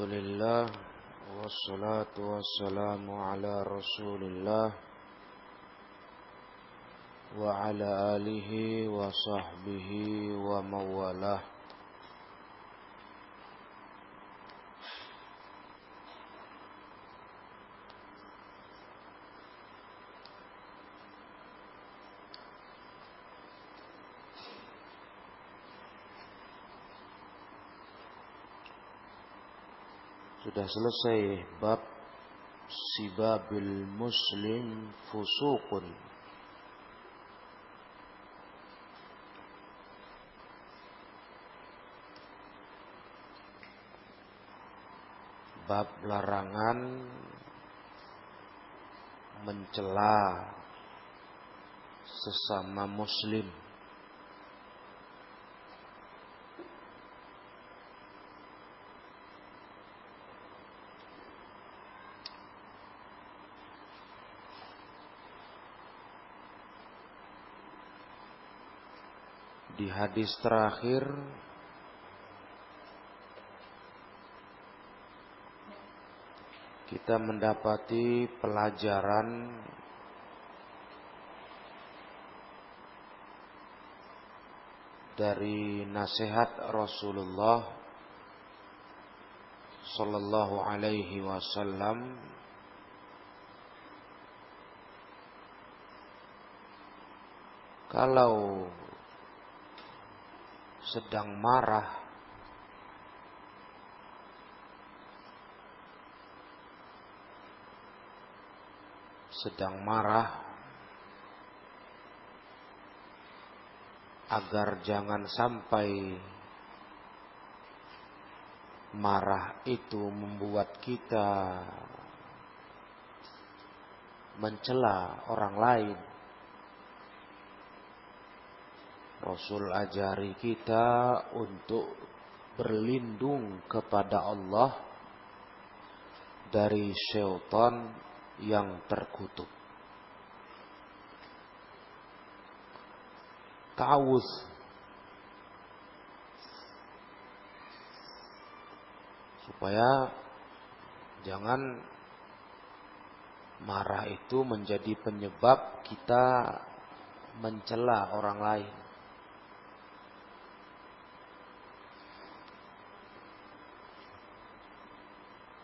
Alhamdulillah wassalatu wassalamu ala Rasulillah wa ala alihi wa sahbihi wa mawalah. Sudah selesai bab sibabil muslim fusuqun. Bab larangan mencela sesama muslim. Di hadis terakhir kita mendapati pelajaran dari nasihat Rasulullah sallallahu alaihi wasallam kalau sedang marah agar jangan sampai marah itu membuat kita mencela orang lain. Rasul ajari kita untuk berlindung kepada Allah dari syaitan yang terkutuk. Ta'awuz, supaya jangan marah itu menjadi penyebab kita mencela orang lain.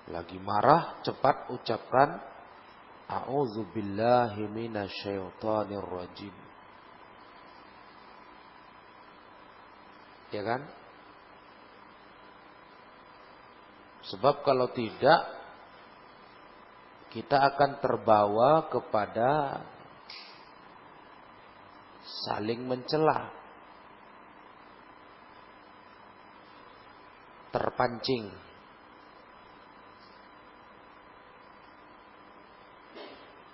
Lagi marah, cepat ucapkan a'udzubillahi minasyaitonir rajim. Ya kan? Sebab kalau tidak, kita akan terbawa kepada saling mencela, terpancing.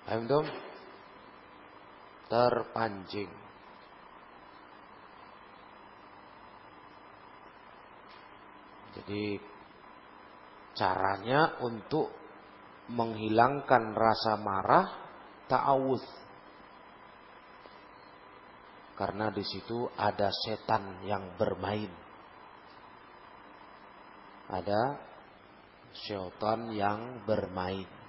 Paham dong? Terpancing. Jadi caranya untuk menghilangkan rasa marah, ta'awudz. Karena di situ ada setan yang bermain. Ada syaitan yang bermain.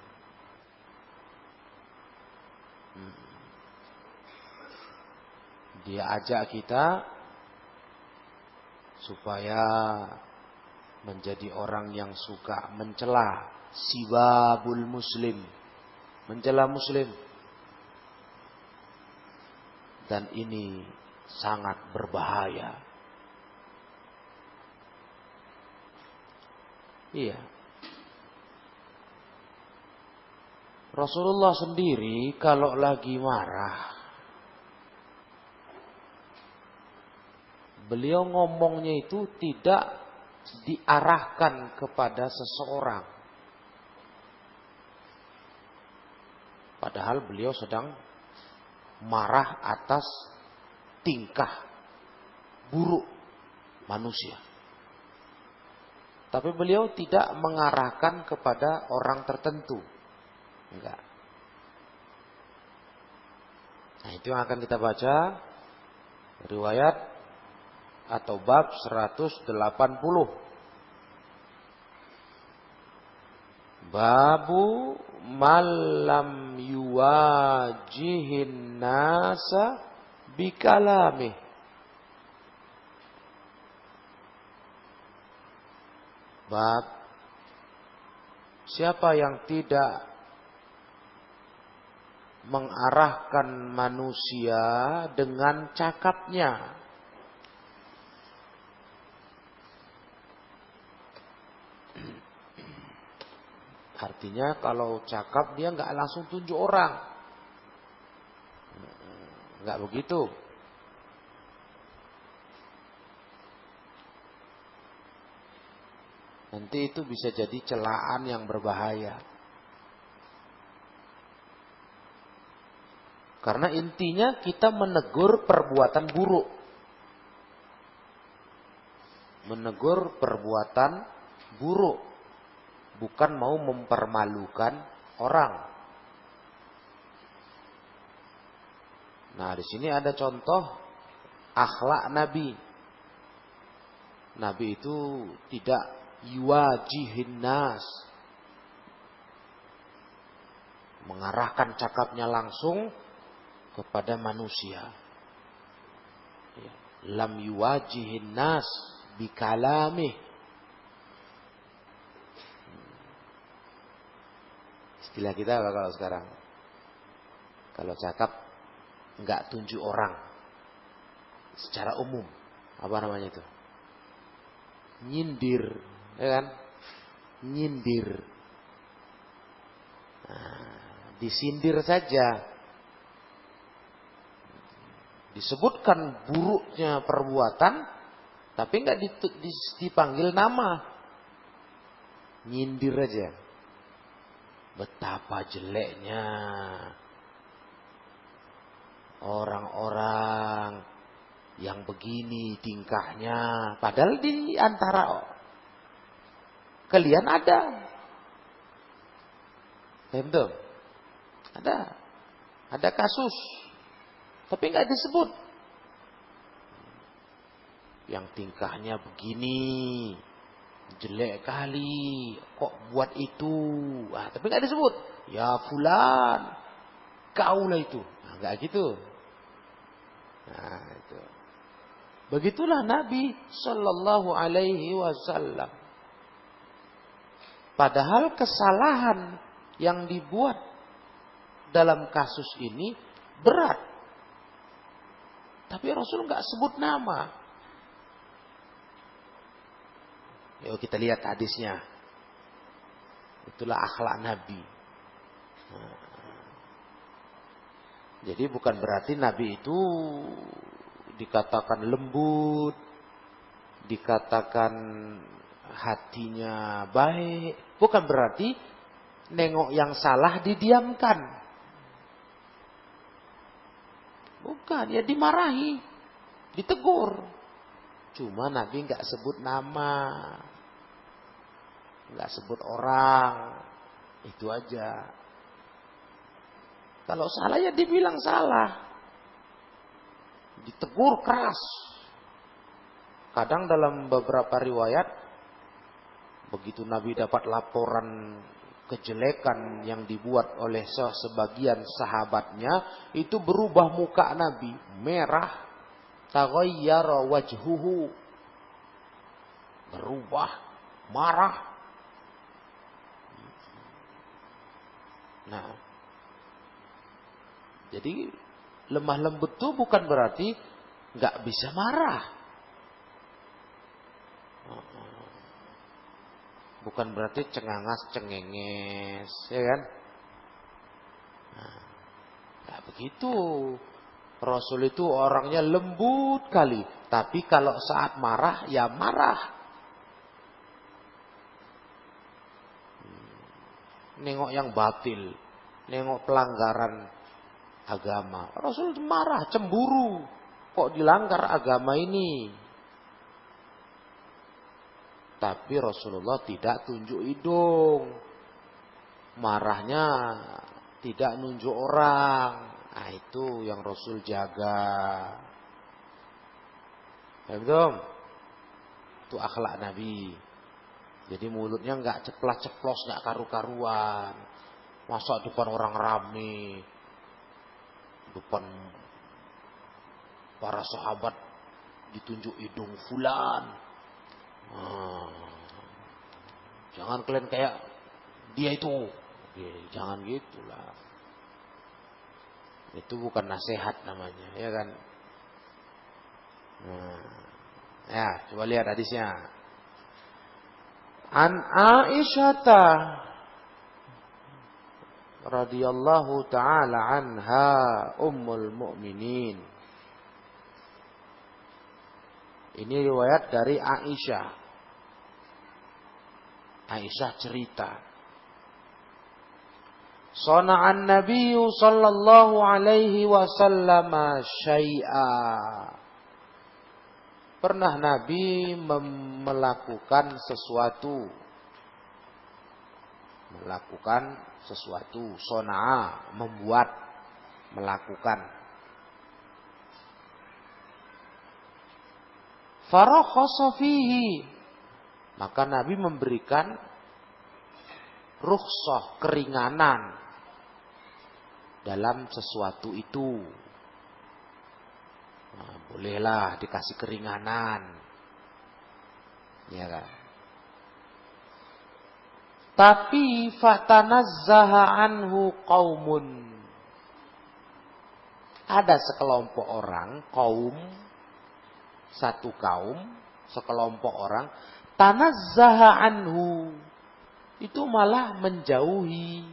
Dia ajak kita supaya menjadi orang yang suka mencela sibabul muslim, mencela muslim. Dan ini sangat berbahaya. Iya. Rasulullah sendiri kalau lagi marah, beliau ngomongnya itu tidak diarahkan kepada seseorang. Padahal beliau sedang marah atas tingkah buruk manusia. Tapi beliau tidak mengarahkan kepada orang tertentu. Enggak. Nah, itu yang akan kita baca riwayat atau bab 180. Babu malam yuwajihin nasa bikalamih. Bab siapa yang tidak mengarahkan manusia dengan cakapnya. Artinya kalau cakap dia nggak langsung tunjuk orang, nggak begitu. Nanti itu bisa jadi celaan yang berbahaya. Karena intinya kita menegur perbuatan buruk. Menegur perbuatan buruk. Bukan mau mempermalukan orang. Nah, di sini ada contoh akhlak Nabi. Nabi itu tidak yuwajihin nas, mengarahkan cakapnya langsung kepada manusia. Lam yuwajihin nas bikalamih. Istilah kita apa kalau sekarang? Kalau cakap nggak tunjuk orang secara umum, apa namanya itu? Nyindir, ya kan? Nyindir. Nah, disindir saja. Disebutkan buruknya perbuatan, tapi nggak dipanggil nama. Nyindir aja. Betapa jeleknya orang-orang yang begini tingkahnya. Padahal di antara kalian ada. Betul? Ada kasus. Tapi nggak disebut. Yang tingkahnya begini. Jelek kali. Kok buat itu? Tapi nggak disebut. Ya fulan. Kaulah itu. Nggak gitu. Nah itu. Begitulah Nabi Sallallahu Alaihi Wasallam. Padahal kesalahan yang dibuat dalam kasus ini berat. Tapi Rasul nggak sebut nama. Yuk kita lihat hadisnya. Itulah akhlak Nabi. Jadi bukan berarti Nabi itu dikatakan lembut, dikatakan hatinya baik. Bukan berarti nengok yang salah didiamkan. Bukan, ya dimarahi, ditegur. Cuma Nabi nggak sebut nama, nggak sebut orang, itu aja. Kalau salah ya dibilang salah. Ditegur keras. Kadang dalam beberapa riwayat, begitu Nabi dapat laporan kejelekan yang dibuat oleh sebagian sahabatnya, itu berubah muka Nabi. Merah. Taghayyara wajhuhu. Berubah. Marah. Nah. Jadi lemah lembut itu bukan berarti nggak bisa marah. Bukan berarti cengangas cengenges, ya kan? Nah, nggak begitu. Rasul itu orangnya lembut kali, tapi kalau saat marah ya marah. Nengok yang batil, nengok pelanggaran agama. Rasul marah, cemburu. Kok dilanggar agama ini? Tapi Rasulullah tidak tunjuk hidung. Marahnya tidak nunjuk orang. Nah, itu yang Rasul jaga. Betul? Itu akhlak Nabi. Jadi mulutnya nggak ceplas-ceplos, nggak karu-karuan. Masa depan orang rame, depan para sahabat ditunjuk hidung fulan. Jangan kalian kayak dia itu. Jangan gitulah. Itu bukan nasihat namanya, ya kan? Ya, coba lihat hadisnya. An Aisyah radhiyallahu taala anha ummul mukminin. Ini riwayat dari Aisyah. Aisyah cerita. Sana'an Nabi sallallahu alaihi wasallam syai'a. Pernah Nabi melakukan sesuatu. Melakukan sesuatu. Sana'a, membuat, melakukan. Farakhasa fihi. Maka Nabi memberikan rukhsah, keringanan dalam sesuatu itu. Nah, bolehlah dikasih keringanan. Ya kan? Tapi fatanazzaha anhu qaumun. Ada sekelompok orang, kaum, satu kaum, sekelompok orang, tanazzaha anhu. Itu malah menjauhi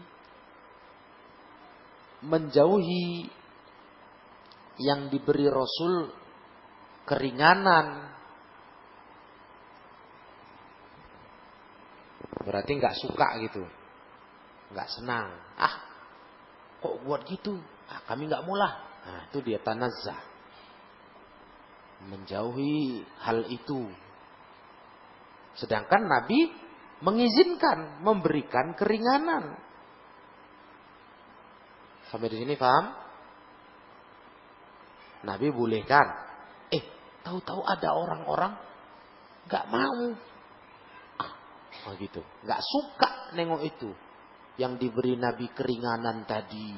yang diberi Rasul keringanan. Berarti nggak suka gitu, nggak senang. Kok buat gitu? Kami nggak maulah. Nah, itu dia tanazzah, menjauhi hal itu. Sedangkan Nabi mengizinkan, memberikan keringanan. Sampai di sini paham? Nabi bolehkan. Tahu-tahu ada orang-orang nggak mau. Gitu. Nggak suka nengok itu. Yang diberi Nabi keringanan tadi.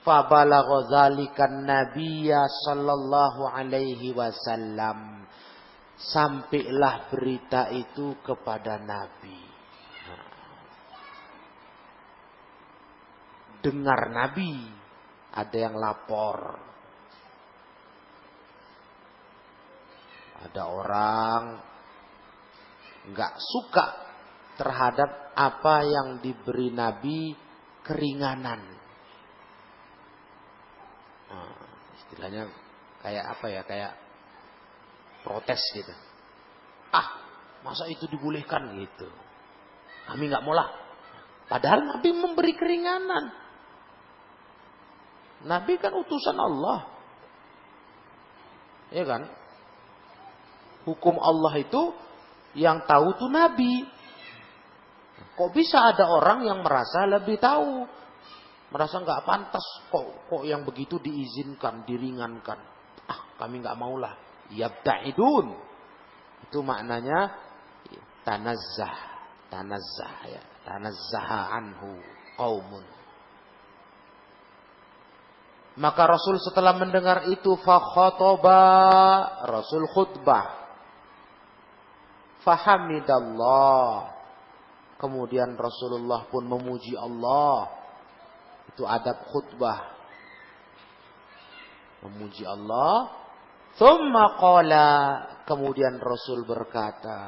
Fabalagha dzalikan nabiyya sallallahu alaihi wasallam. Sampailah berita itu kepada Nabi. Dengar Nabi, ada yang lapor. Ada orang nggak suka terhadap apa yang diberi Nabi keringanan. Istilahnya kayak apa ya? Kayak protes gitu. Masa itu dibolehkan gitu? Kami nggak maulah. Padahal Nabi memberi keringanan. Nabi kan utusan Allah. Ya kan? Hukum Allah itu yang tahu tuh Nabi. Kok bisa ada orang yang merasa lebih tahu? Merasa nggak pantas. Kok yang begitu diizinkan, diringankan. Kami nggak maulah. Yabta'idun. Itu maknanya tanazzah ya. Tanazzaha anhu qaumun. Maka Rasul setelah mendengar itu fakhotaba, Rasul khutbah. Fahamidallah. Kemudian Rasulullah pun memuji Allah. Itu adab khutbah. Memuji Allah. Thumma qala. Kemudian Rasul berkata.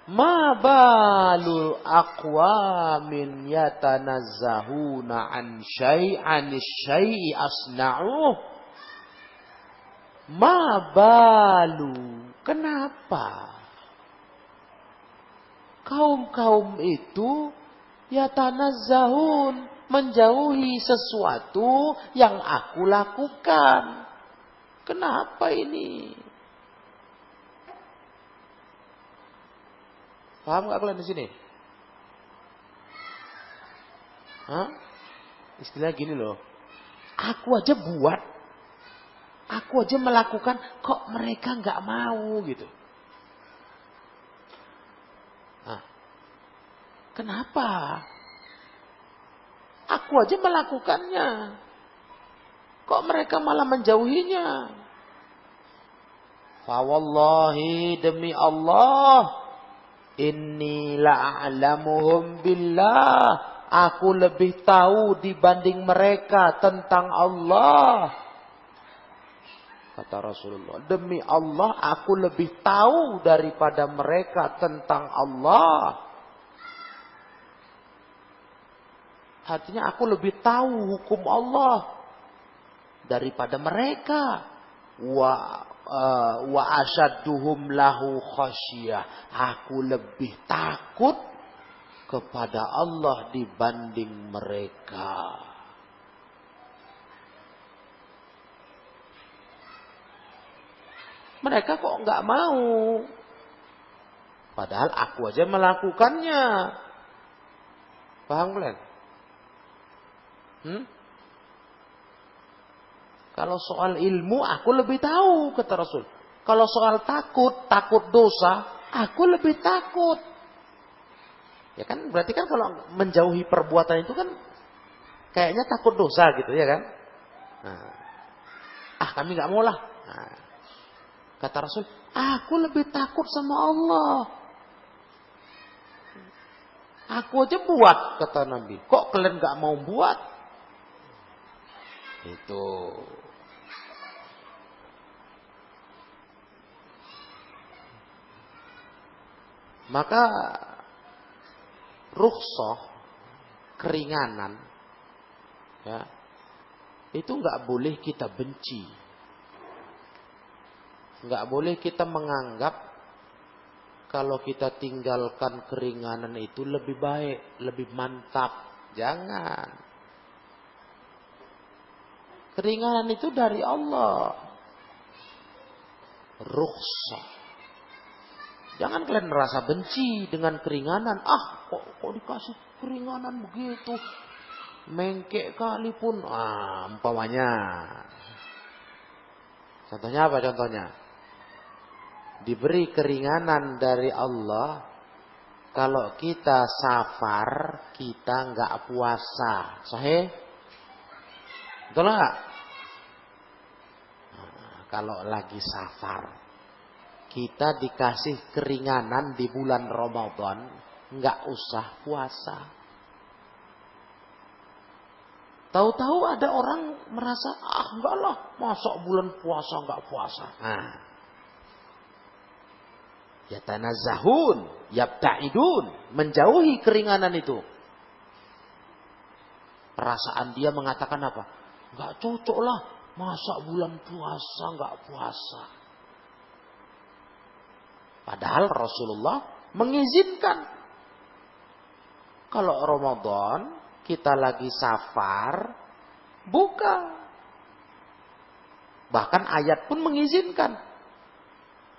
Ma balu aqwamin yatanazzahuna an syai'i asna'uh. Ma balu. Kenapa? Kaum-kaum itu yatanazzahun, menjauhi sesuatu yang aku lakukan. Kenapa ini? Paham nggak kalian di sini? Istilah gini loh. Aku aja buat, aku aja melakukan, kok mereka nggak mau gitu. Nah, kenapa? Aku aja melakukannya. Kok mereka malah menjauhinya? Fa wallahi, demi Allah, inni la'alamuhum billah. Aku lebih tahu dibanding mereka tentang Allah. Kata Rasulullah, demi Allah aku lebih tahu daripada mereka tentang Allah. Artinya aku lebih tahu hukum Allah daripada mereka. Wa asyadduhum lahu khasyah. Aku lebih takut kepada Allah dibanding mereka. Mereka kok nggak mau? Padahal aku aja melakukannya. Paham kalian? Kalau soal ilmu aku lebih tahu, kata Rasul. Kalau soal takut dosa, aku lebih takut. Ya kan, berarti kan kalau menjauhi perbuatan itu kan kayaknya takut dosa gitu ya kan? Nah, kami nggak mau lah. Nah, kata Rasul, aku lebih takut sama Allah. Aku aja buat, kata Nabi. Kok kalian nggak mau buat? Itu. Maka rukhsah, keringanan, ya, itu nggak boleh kita benci, nggak boleh kita menganggap kalau kita tinggalkan keringanan itu lebih baik, lebih mantap. Jangan. Keringanan itu dari Allah. Rukhsah. Jangan kalian merasa benci dengan keringanan. Kok dikasih keringanan begitu? Mengkek kali pun. Umpamanya. Contohnya apa contohnya? Diberi keringanan dari Allah. Kalau kita safar, kita nggak puasa. Sahih? Betul nggak? Kalau lagi safar. Kita dikasih keringanan di bulan Ramadan, nggak usah puasa. Tahu-tahu ada orang merasa, enggak lah, masa bulan puasa nggak puasa. Yatanazahun, yabta'idun, menjauhi keringanan itu. Perasaan dia mengatakan apa? Nggak cocok lah, masa bulan puasa nggak puasa. Padahal Rasulullah mengizinkan. Kalau Ramadan kita lagi safar, buka. Bahkan ayat pun mengizinkan.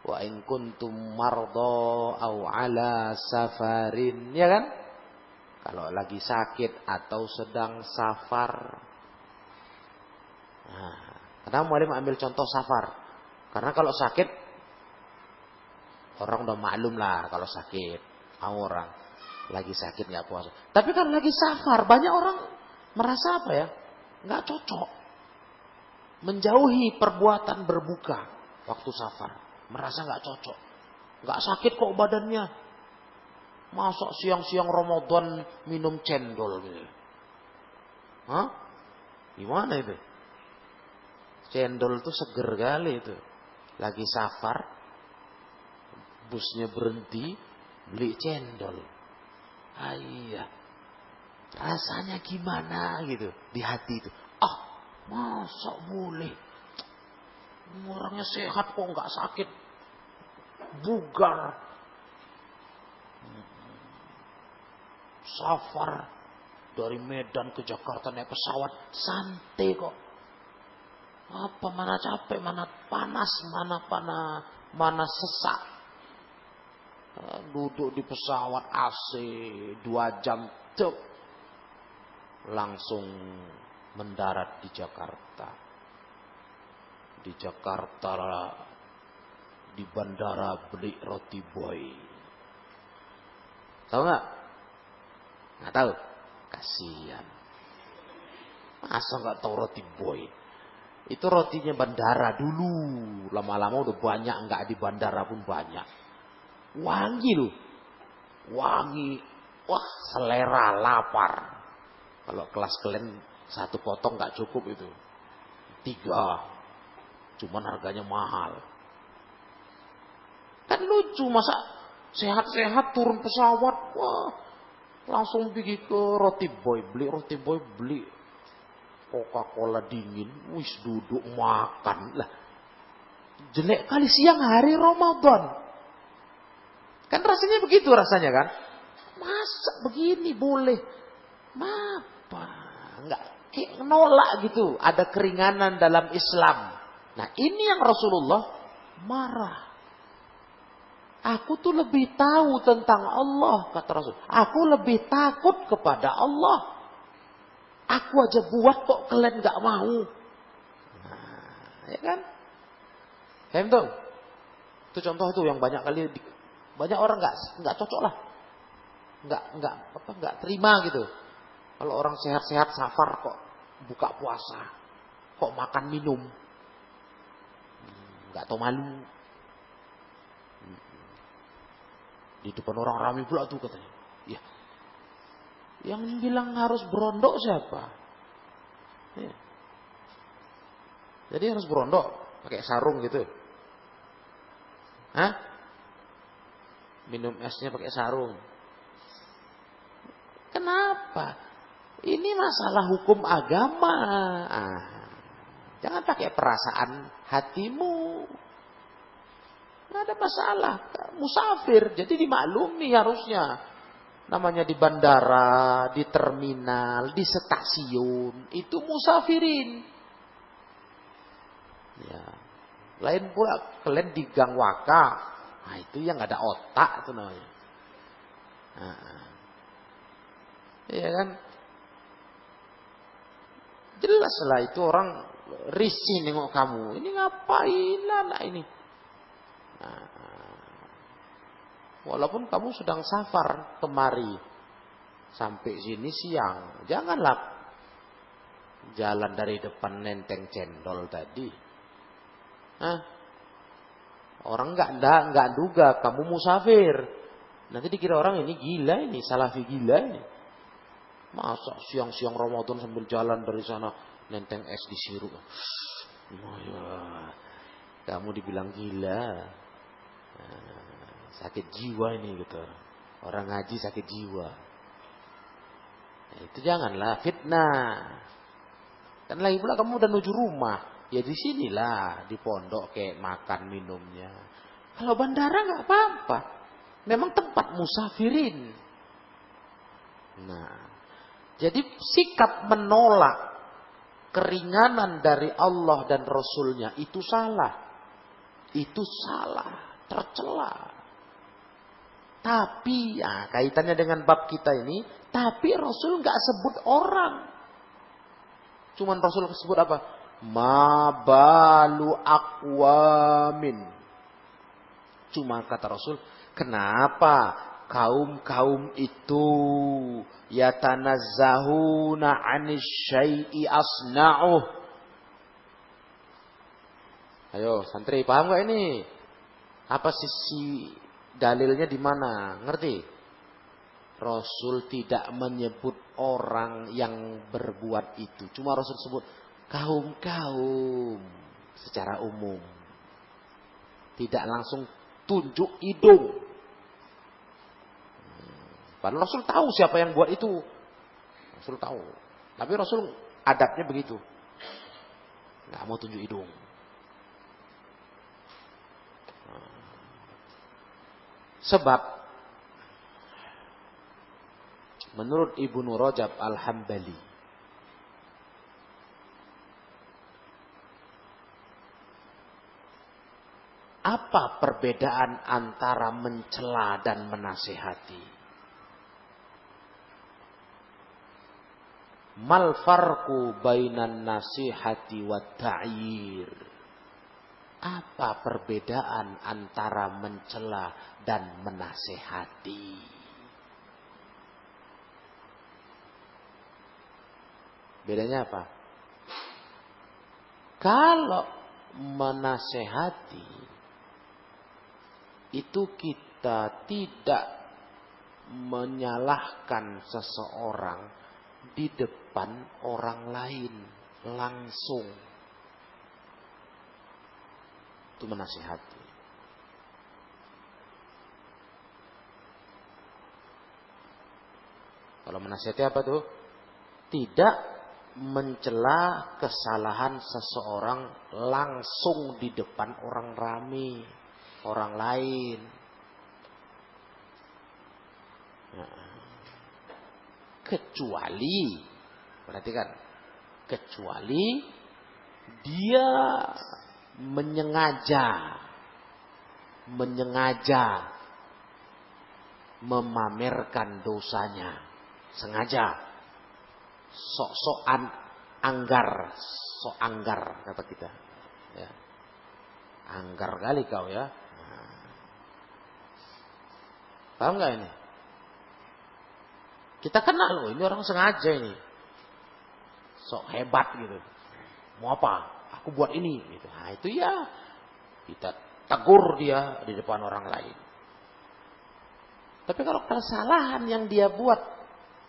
Wa in kuntum mardo au ala safarin, ya kan? Kalau lagi sakit atau sedang safar. Kenapa mualim ambil contoh safar? Karena kalau sakit orang udah maklum lah kalau sakit. Orang lagi sakit nggak puasa. Tapi kan lagi safar, banyak orang merasa apa ya? Nggak cocok. Menjauhi perbuatan berbuka waktu safar. Merasa nggak cocok. Nggak sakit kok badannya. Masa siang-siang Ramadan minum cendol gitu. Gimana itu? Cendol itu seger kali itu. Lagi safar. Busnya berhenti, beli cendol. Iya. Rasanya gimana gitu di hati itu. Masa boleh? Orangnya sehat kok nggak sakit. Bugar. Safar dari Medan ke Jakarta naik pesawat santai kok. Mana capek, mana panas, mana sesak. Duduk di pesawat AC 2 jam langsung mendarat di Jakarta. Di Jakarta di bandara beli roti boy. Tahu nggak? Nggak tahu. Kasihan. Masa nggak tahu roti boy? Itu rotinya bandara dulu. Lama-lama udah banyak, nggak di bandara pun banyak. Wangi loh. Wangi. Wah, selera, lapar. Kalau kelas kalian satu potong nggak cukup itu. 3. Cuman harganya mahal. Kan lucu, masa sehat-sehat turun pesawat. Wah, langsung pergi ke roti boy. Beli roti boy, beli Coca-Cola dingin, wis duduk makan lah. Jelek kali siang hari Ramadan. Kan rasanya begitu rasanya kan? Masa begini boleh? Apa? Enggak, kayak nolak gitu. Ada keringanan dalam Islam. Nah, ini yang Rasulullah marah. Aku tuh lebih tahu tentang Allah, kata Rasul. Aku lebih takut kepada Allah. Aku aja buat kok kalian gak mau. Nah, ya kan? Tuh. Itu contoh itu yang banyak kali banyak orang nggak cocok lah. Nggak terima gitu. Kalau orang sehat-sehat safar kok buka puasa, kok makan minum. Nggak tahu malu. Di depan orang ramai pula tuh katanya. Ya. Yang bilang harus berondok siapa? Ya. Jadi harus berondok, pakai sarung gitu. Hah? Minum esnya pakai sarung. Kenapa? Ini masalah hukum agama. Jangan pakai perasaan hatimu. Nggak ada masalah. Musafir, jadi dimaklumi harusnya. Namanya di bandara, di terminal, di stasiun, itu musafirin. Ya. Lain pula kalian di gang waka, nah itu yang nggak ada otak itu namanya. Iya kan? Jelas lah itu orang risih nengok kamu. Ini ngapain lah ini? Walaupun kamu sedang safar kemari sampai sini siang, janganlah jalan dari depan nenteng cendol tadi. Orang nggak duga kamu musafir. Nanti dikira orang ini gila, ini salafi gila ini. Masa siang-siang Ramadan sambil jalan dari sana nenteng es di sirup. Kamu dibilang gila. Sakit jiwa ini gitu. Orang ngaji sakit jiwa. Nah, itu janganlah fitnah. Kan lagi pula kamu udah nuju rumah. Ya di sinilah di pondok kayak makan minumnya. Kalau bandara nggak apa-apa. Memang tempat musafirin. Nah, jadi sikap menolak keringanan dari Allah dan Rasulnya itu salah. Itu salah, tercela. Tapi, kaitannya dengan bab kita ini, tapi Rasul nggak sebut orang. Cuman Rasul sebut apa? Ma balu aqwamin. Cuma kata Rasul, kenapa kaum-kaum itu yatanazzahuna 'anis syai'i asna'uh. Ayo, santri, paham gak ini? Apa sisi dalilnya di mana? Ngerti? Rasul tidak menyebut orang yang berbuat itu. Cuma Rasul sebut kaum-kaum secara umum. Tidak langsung tunjuk hidung. Padahal Rasul tahu siapa yang buat itu. Rasul tahu. Tapi Rasul adabnya begitu. Nggak mau tunjuk hidung. Sebab menurut Ibnu Rajab Al-Hambali, apa perbedaan antara mencela dan menasihati? Mal farqu bainan nasihati wa ta'yir? Apa perbedaan antara mencela dan menasehati? Bedanya apa? Kalau menasehati itu kita tidak menyalahkan seseorang di depan orang lain langsung. Itu menasehati. Kalau menasihati apa tuh? Tidak mencela kesalahan seseorang langsung di depan orang ramai, orang lain. Kecuali, perhatikan, kecuali dia menyengaja memamerkan dosanya. Sengaja, sok-sokan anggar, sok anggar kata kita. Ya. Anggar kali kau ya. Paham nggak ini? Kita kenal loh, ini orang sengaja ini, sok hebat gitu. Mau apa? Aku buat ini. Gitu. Nah itu ya, kita tegur dia di depan orang lain. Tapi kalau kesalahan yang dia buat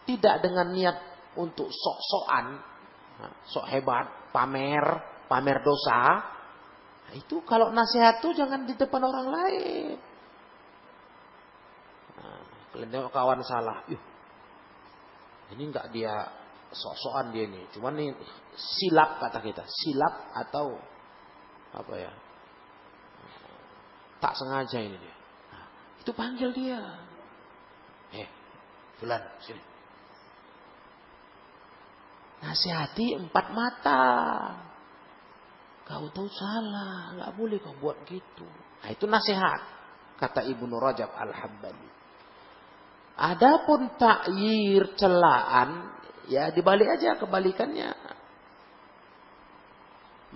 tidak dengan niat untuk sok-sokan, sok hebat, pamer dosa, itu kalau nasihat tuh jangan di depan orang lain. Kalian tengok kawan salah, ini enggak dia sok-sokan dia ini, cuman ini silap kata kita, silap atau apa ya, tak sengaja ini dia. Itu panggil dia, Fulan sini. Nasihati 4 mata. Kau tahu salah, nggak boleh kau buat gitu. Nah, itu nasihat, kata Ibnu Rajab Al-Hambali. Adapun takyir, celaan, ya dibalik aja, kebalikannya.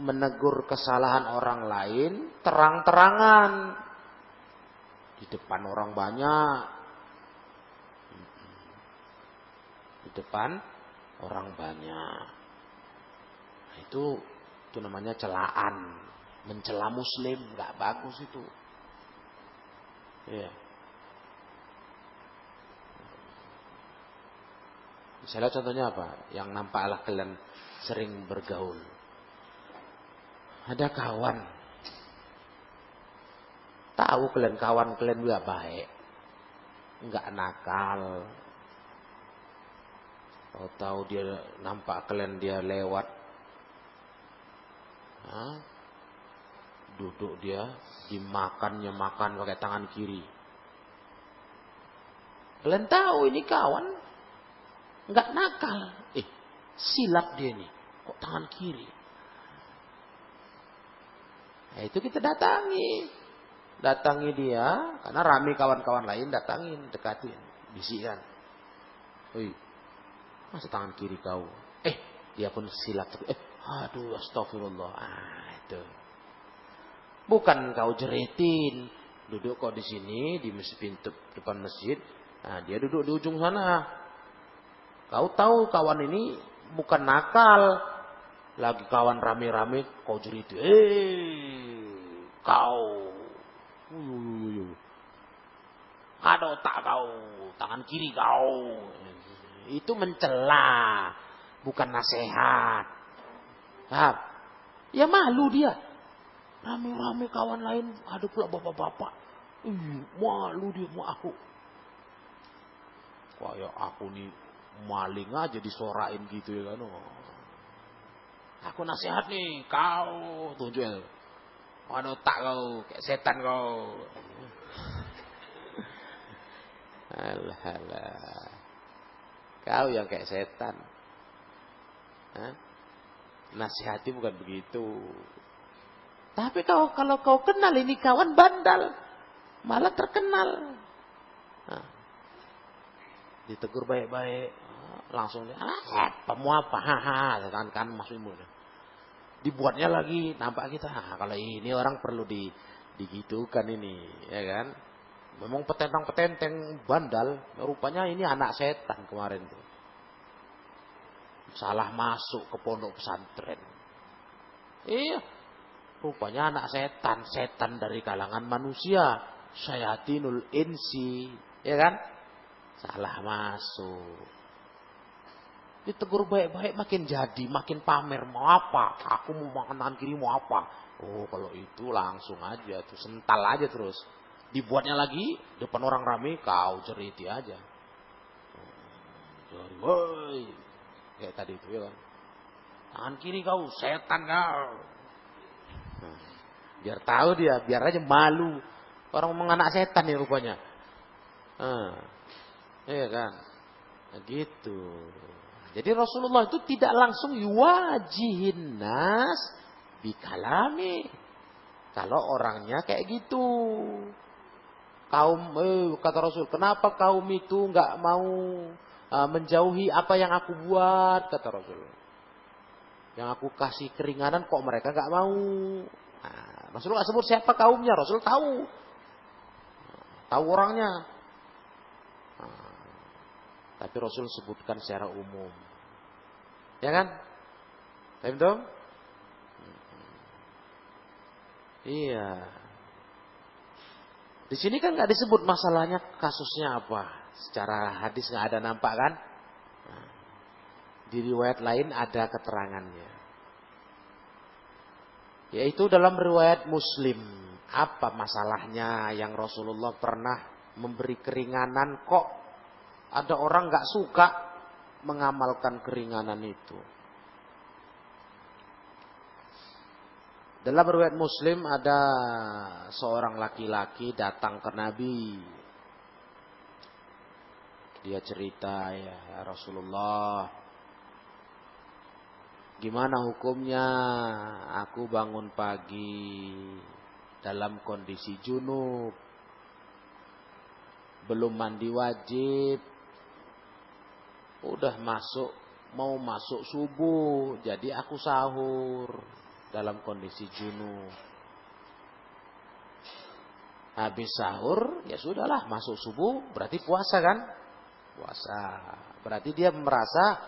Menegur kesalahan orang lain terang-terangan di depan orang banyak. Di depan orang banyak. Nah, itu namanya celaan, mencela muslim, nggak bagus itu. Ya. Misalnya contohnya apa? Yang nampaklah kalian sering bergaul. Ada kawan, tahu kalian kawan kalian nggak baik, nggak nakal. Tahu dia nampak kalian dia lewat, duduk dia dimakannya makan pakai tangan kiri. Kalian tahu ini kawan nggak nakal, silap dia nih, kok tangan kiri. Nah, itu kita datangi dia, karena rame kawan-kawan lain, datangin, dekatin, bisikan. Masa tangan kiri kau? Dia pun silap. Aduh, astagfirullah. Itu. Bukan kau jeretin. Duduk kau di sini, di pintu depan masjid. Nah, dia duduk di ujung sana. Kau tahu kawan ini bukan nakal. Lagi kawan rame-rame, kau jeretin. Kau. Ada otak kau. Tangan kiri kau. Itu mencela, bukan nasihat. Ya malu dia. Rame-rame kawan lain, ada pula bapak-bapak. Malu dia, mau aku. Kayak aku nih maling aja disorain gitu ya kan. Aku nasihat nih, kau tunjuk. Ada otak kau, kayak setan kau. Alah. Kau yang kayak setan. Nasihati bukan begitu. Tapi kalau kau kenal ini kawan bandal, malah terkenal. Ditegur baik-baik, langsung mau apa? Kan masuk imun. Dibuatnya lagi, nampak kita. Kalau ini orang perlu digitukan ini, ya kan? Memang petentang-petenteng bandal, rupanya ini anak setan kemarin tuh. salah masuk ke pondok pesantren. Iya, rupanya anak setan dari kalangan manusia, syayatinul insi, ya kan? Salah masuk. Ditegur baik-baik makin jadi, makin pamer. Mau apa? Aku mau makan tangan kiri mau apa? Oh kalau itu langsung aja tuh, sental aja terus. Dibuatnya lagi depan orang rame, kau ceriti aja. Jadi, woi, kayak tadi itu ya kan. Tangan kiri kau, setan kau. Nah, biar tahu dia, biar aja malu. Orang menganak setan nih rupanya. Iya kan? Nah, gitu. Jadi Rasulullah itu tidak langsung yuwajihin nas bikalami. Kalau orangnya kayak gitu. Kata Rasul, kenapa kaum itu nggak mau menjauhi apa yang aku buat, kata Rasul. Yang aku kasih keringanan kok mereka nggak mau. Nah, Rasul nggak sebut siapa kaumnya, Rasul tahu. Tahu orangnya. Tapi Rasul sebutkan secara umum. Ya kan? Paham dong? Iya. Di sini kan nggak disebut masalahnya kasusnya apa. Secara hadis nggak ada nampak kan? Di riwayat lain ada keterangannya. Yaitu dalam riwayat Muslim. Apa masalahnya yang Rasulullah pernah memberi keringanan kok ada orang nggak suka mengamalkan keringanan itu. Dalam riwayat Muslim ada seorang laki-laki datang ke Nabi. Dia cerita, ya Rasulullah, gimana hukumnya aku bangun pagi dalam kondisi junub, belum mandi wajib, udah mau masuk subuh, jadi aku sahur dalam kondisi junub. Habis sahur, ya sudahlah, masuk subuh berarti puasa kan? Puasa. Berarti dia merasa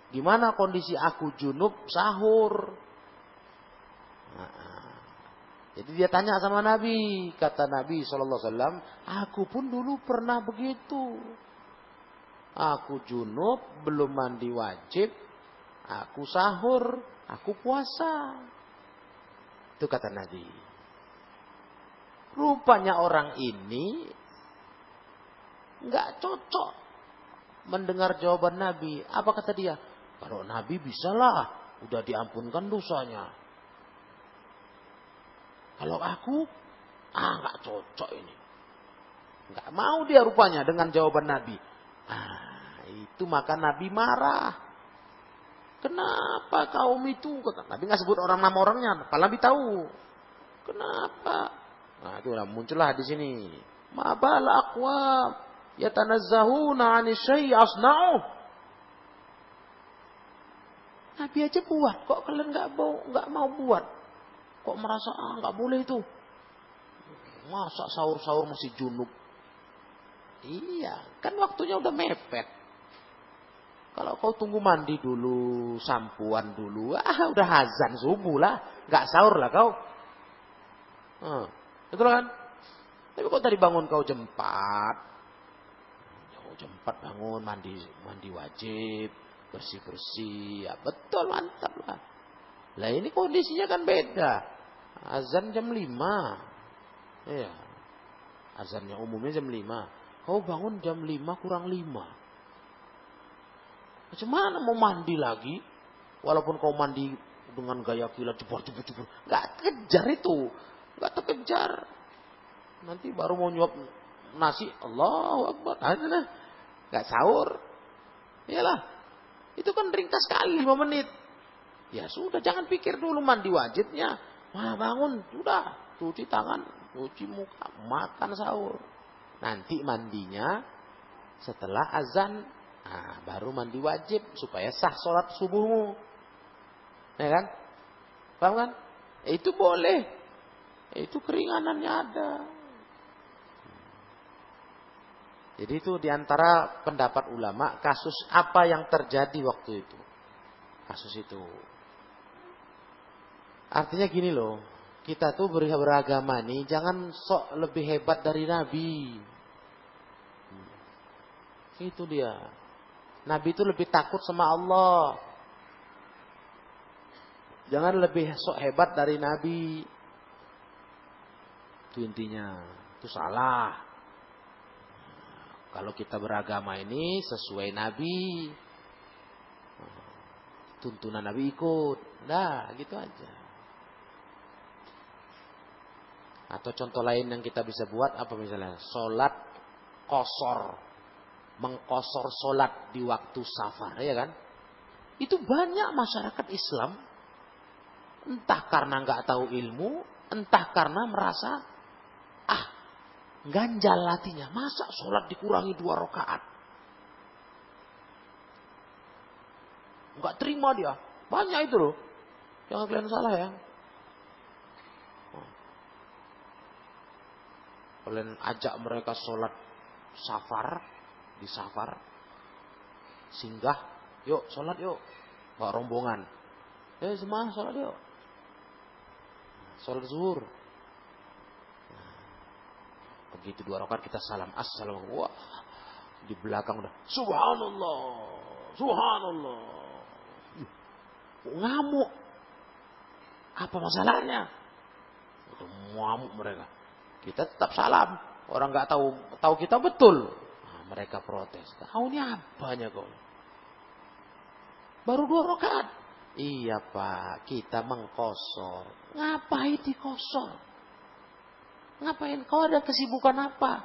gimana kondisi aku junub sahur. Jadi dia tanya sama Nabi, kata Nabi SAW, aku pun dulu pernah begitu. Aku junub, belum mandi wajib, aku sahur, aku puasa. Itu kata Nabi. Rupanya orang ini nggak cocok mendengar jawaban Nabi. Apa kata dia? Kalau Nabi bisalah, udah diampunkan dosanya. Kalau aku, nggak cocok ini. Nggak mau dia rupanya dengan jawaban Nabi. Itu maka Nabi marah. Kenapa kaum itu? Nabi nggak sebut nama orangnya. Kalau Nabi tahu. Kenapa? Nah itu muncullah di sini. Ma bala aqwam yatanazzahuna 'ani syai' asna'u. Nabi aja buat, kok kalian nggak mau buat? Kok merasa nggak boleh itu? Masa sahur-sahur masih junub? Iya, kan waktunya udah mepet. Kalau kau tunggu mandi dulu, sampuan dulu, udah azan subuh lah, nggak sahur lah kau. Betul kan? Tapi kok tadi bangun kau jam 4? Jam 4 bangun, mandi wajib, bersih-bersih, ya betul, mantap lah. Lah ini kondisinya kan beda. Azan jam 5. Iya. Azannya umumnya jam 5. Kau bangun jam 5 kurang 5. Macam mana mau mandi lagi? Walaupun kau mandi dengan gaya kilat jebur. Gak kejar itu. Gak terkejar. Nanti baru mau nyuap nasi. Allahu Akbar. Gak sahur. Iyalah. Itu kan ringkas sekali 5 menit. Ya sudah, jangan pikir dulu mandi wajibnya. Bangun, sudah. Cuci tangan, cuci muka, makan sahur. Nanti mandinya setelah azan. Baru mandi wajib supaya sah sholat subuhmu. Ya kan? Paham kan? Itu boleh. Itu keringanannya ada. Jadi itu diantara pendapat ulama kasus apa yang terjadi waktu itu. kasus itu. Artinya gini loh, kita tuh beragama nih jangan sok lebih hebat dari Nabi. Itu dia. Nabi itu lebih takut sama Allah. Jangan lebih sok hebat dari Nabi. Itu intinya. Itu salah. Kalau kita beragama ini sesuai Nabi. Tuntunan Nabi ikut. Nah, gitu aja. Atau contoh lain yang kita bisa buat apa misalnya? Sholat qashar. Mengqashar sholat di waktu safar, ya kan? Itu banyak masyarakat Islam. Entah karena nggak tahu ilmu, entah karena merasa ganjal hatinya. Masa sholat dikurangi 2 rakaat? Nggak terima dia. Banyak itu loh. Jangan kalian salah ya. Kalian ajak mereka sholat safar, di safar, singgah, yuk sholat yuk, bawa rombongan, semua sholat yuk, sholat zuhur. Begitu 2 rakaat kita salam, assalamualaikum, wah, di belakang udah, subhanallah, subhanallah, ngamuk, apa masalahnya? Udah ngamuk mereka. Kita tetap salam. Orang nggak tahu kita betul. Nah, mereka protes. Tahu ini apanya kau? Baru 2 rakaat. Iya Pak, kita mengqashar. Ngapain dikosor? Ngapain? Kau ada kesibukan apa?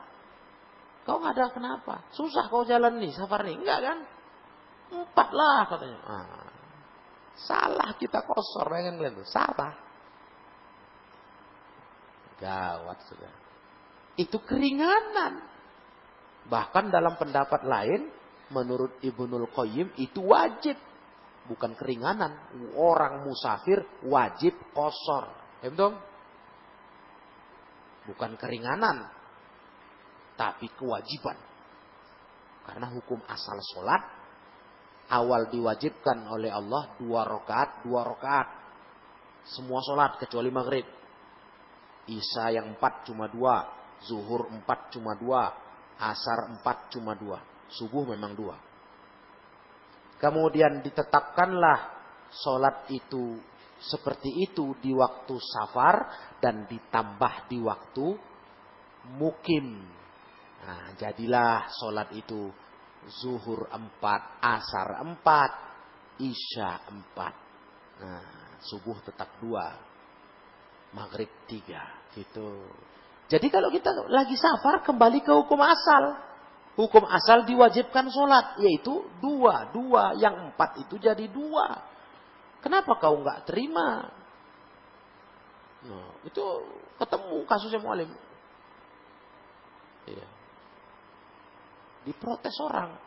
Kau nggak ada kenapa? Susah kau jalan nih, safar nih. Enggak kan? 4 lah katanya. Salah kita qashar. Bayangin kalian tuh. Salah. Gawat sudah. Itu keringanan. Bahkan dalam pendapat lain, menurut Ibnul Qayyim itu wajib. Bukan keringanan. Orang musafir wajib qashar. Betul? Bukan keringanan. Tapi kewajiban. Karena hukum asal sholat. Awal diwajibkan oleh Allah 2 rakaat, 2 rakaat. Semua sholat kecuali maghrib. Isya yang 4 cuma 2, zuhur 4 cuma 2, asar 4 cuma 2, subuh memang 2. Kemudian ditetapkanlah sholat itu seperti itu di waktu safar dan ditambah di waktu mukim. Nah, jadilah sholat itu zuhur 4, asar 4, isya 4. Nah, subuh tetap 2. Maghrib 3 gitu. Jadi kalau kita lagi safar kembali ke hukum asal. Hukum asal diwajibkan sholat. Yaitu 2. Yang 4 itu jadi 2. Kenapa kau nggak terima? Nah, itu ketemu kasusnya mualim. Iya. Diprotes orang.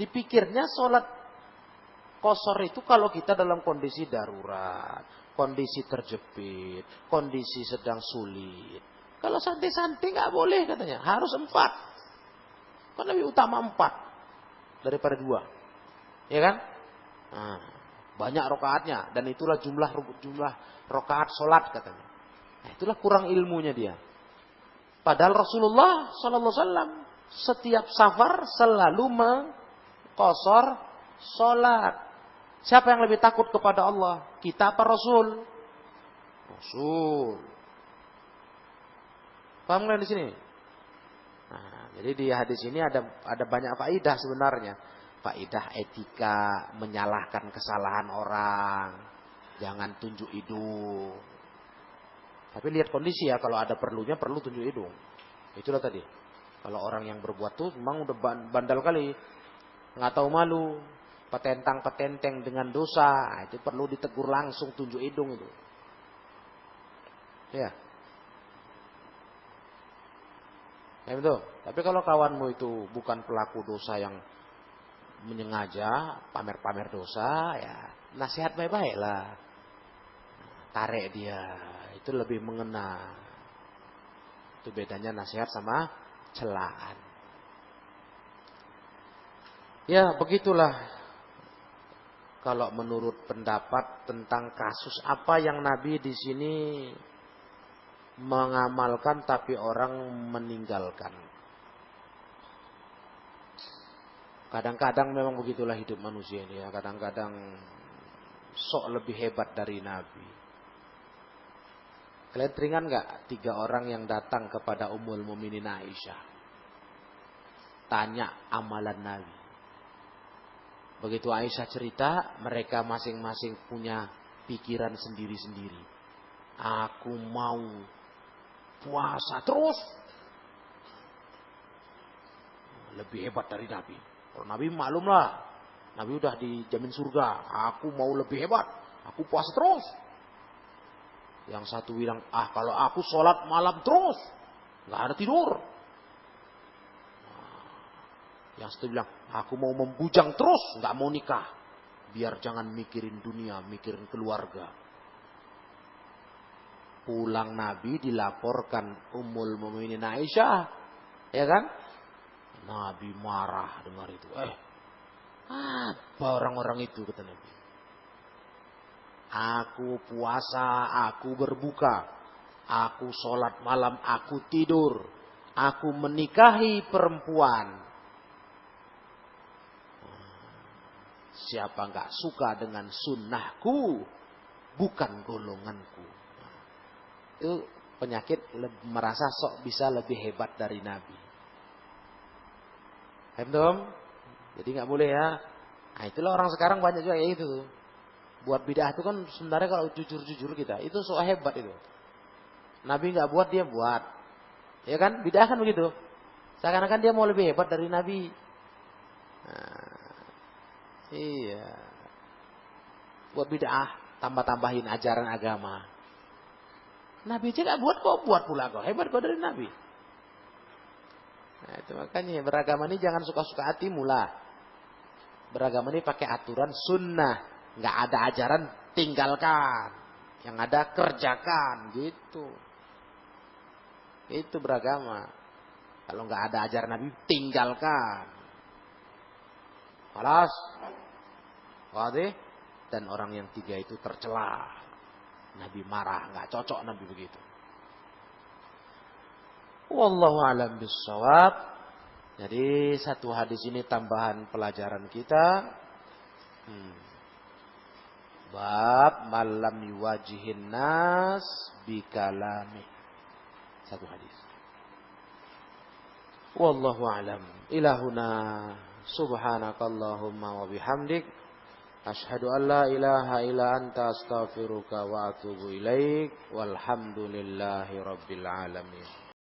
Dipikirnya sholat qashar itu kalau kita dalam kondisi darurat, kondisi terjepit, kondisi sedang sulit. Kalau santai-santai nggak boleh katanya, harus 4. Kan lebih utama 4 daripada 2, ya kan? Nah, banyak rakaatnya dan itulah jumlah rakaat sholat katanya. Nah, itulah kurang ilmunya dia. Padahal Rasulullah SAW setiap safar selalu mengqashar sholat. Siapa yang lebih takut kepada Allah? Kita apa Rasul? Rasul. Paham nggak di sini? Nah, jadi di hadis ini ada banyak faidah sebenarnya. Faidah etika, menyalahkan kesalahan orang, jangan tunjuk hidung. Tapi lihat kondisi ya, kalau ada perlunya perlu tunjuk hidung. Itulah tadi. Kalau orang yang berbuat tuh memang udah bandal kali, nggak tahu malu. Petentang-petenteng dengan dosa, itu perlu ditegur langsung, tunjuk hidung itu. Ya. Ya betul. Tapi kalau kawanmu itu bukan pelaku dosa yang menyengaja, pamer-pamer dosa, ya nasihat baik-baik lah. Tarik dia, itu lebih mengena. Itu bedanya nasihat sama celaan. Ya begitulah kalau menurut pendapat tentang kasus apa yang Nabi di sini mengamalkan tapi orang meninggalkan. Kadang-kadang memang begitulah hidup manusia ini ya. Kadang-kadang sok lebih hebat dari Nabi. Kalian teringat nggak 3 orang yang datang kepada Ummul Mukminin Aisyah, tanya amalan Nabi. Begitu Aisyah cerita, mereka masing-masing punya pikiran sendiri-sendiri. Aku mau puasa terus, lebih hebat dari Nabi. Kalau Nabi maklum lah, Nabi udah dijamin surga. Aku mau lebih hebat, aku puasa terus. Yang satu bilang, kalau aku sholat malam terus, nggak ada tidur. Yang satu bilang, aku mau membujang terus, nggak mau nikah, biar jangan mikirin dunia, mikirin keluarga. Pulang Nabi dilaporkan Ummul Mukminin Aisyah, ya kan? Nabi marah dengar itu. Apa orang-orang itu, kata Nabi? Aku puasa, aku berbuka, aku sholat malam, aku tidur, aku menikahi perempuan. Siapa nggak suka dengan sunnahku, bukan golonganku. Itu penyakit merasa sok bisa lebih hebat dari Nabi. Paham? Jadi nggak boleh ya. Nah, itulah orang sekarang banyak juga kayak gitu. Buat bid'ah itu kan sebenarnya kalau jujur-jujur kita, itu sok hebat itu. Nabi nggak buat, dia buat. Ya kan? Bid'ah kan begitu. Seakan-akan dia mau lebih hebat dari Nabi. Nah, iya. Buat bid'ah, tambah-tambahin ajaran agama. Nabi aja nggak buat, kok buat pula kok. Hebat kok dari Nabi. Nah, itu makanya beragama ini jangan suka-suka hatimu lah. Beragama ini pakai aturan sunnah. Nggak ada ajaran, tinggalkan. Yang ada, kerjakan. Gitu. Itu beragama. Kalau nggak ada ajaran Nabi, tinggalkan. Alas. Wadih. Dan orang yang 3 itu tercela. Nabi marah. Nggak cocok Nabi begitu. Wallahu a'lam bishawab. Jadi satu hadis ini tambahan pelajaran kita. Bab malam yuwajihin nas bikalami. Satu hadis. Wallahu a'lam. Ilahuna subhanakallahumma wa bihamdik. Ashhadu an la ilaha illa anta astaghfiruka wa atubu ilaik. Walhamdulillahi rabbil alamin.